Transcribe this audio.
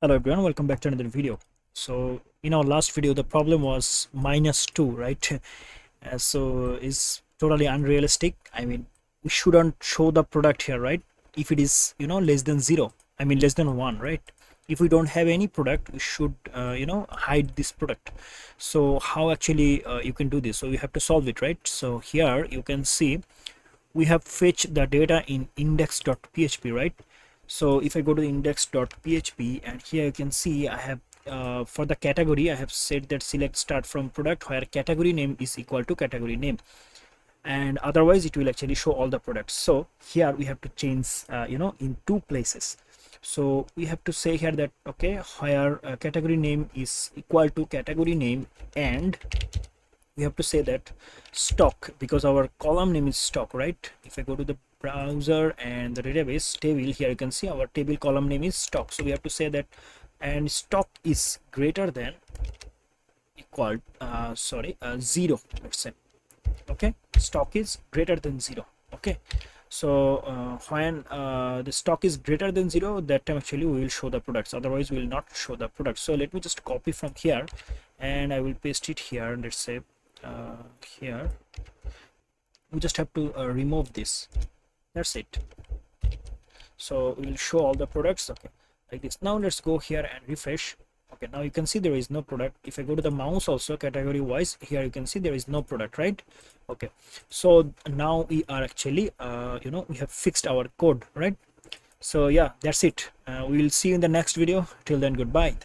Hello everyone, welcome back to another video. So in our last video the problem was -2, right? So it's totally unrealistic. I mean, we shouldn't show the product here, right? If it is less than 0, I mean less than 1, right? If we don't have any product, we should hide this product. So how actually you can do this? So you have to solve it, right? So here you can see we have fetched the data in index.php, right? So if I go to index.php, and here you can see I have for the category I have said that select start from product, where category name is equal to category name, and otherwise it will actually show all the products. So here we have to change in two places. So we have to say here that okay, where category name is equal to category name, and we have to say that stock, because our column name is stock, right? If I go to the browser and the database table, here you can see our table column name is stock. So we have to say that, and stock is greater than equal 0, let's say. Okay, stock is greater than 0. Okay, so when the stock is greater than 0, that time actually we will show the products, otherwise we will not show the products. So let me just copy from here and I will paste it here. Let's say here we just have to remove this. That's it. So we will show all the products, okay, like this. Now let's go here and refresh. Okay, now you can see there is no product. If I go to the mouse also category wise, here you can see there is no product, right? Okay, so now we are actually we have fixed our code, right? So yeah, that's it. We will see you in the next video. Till then, goodbye.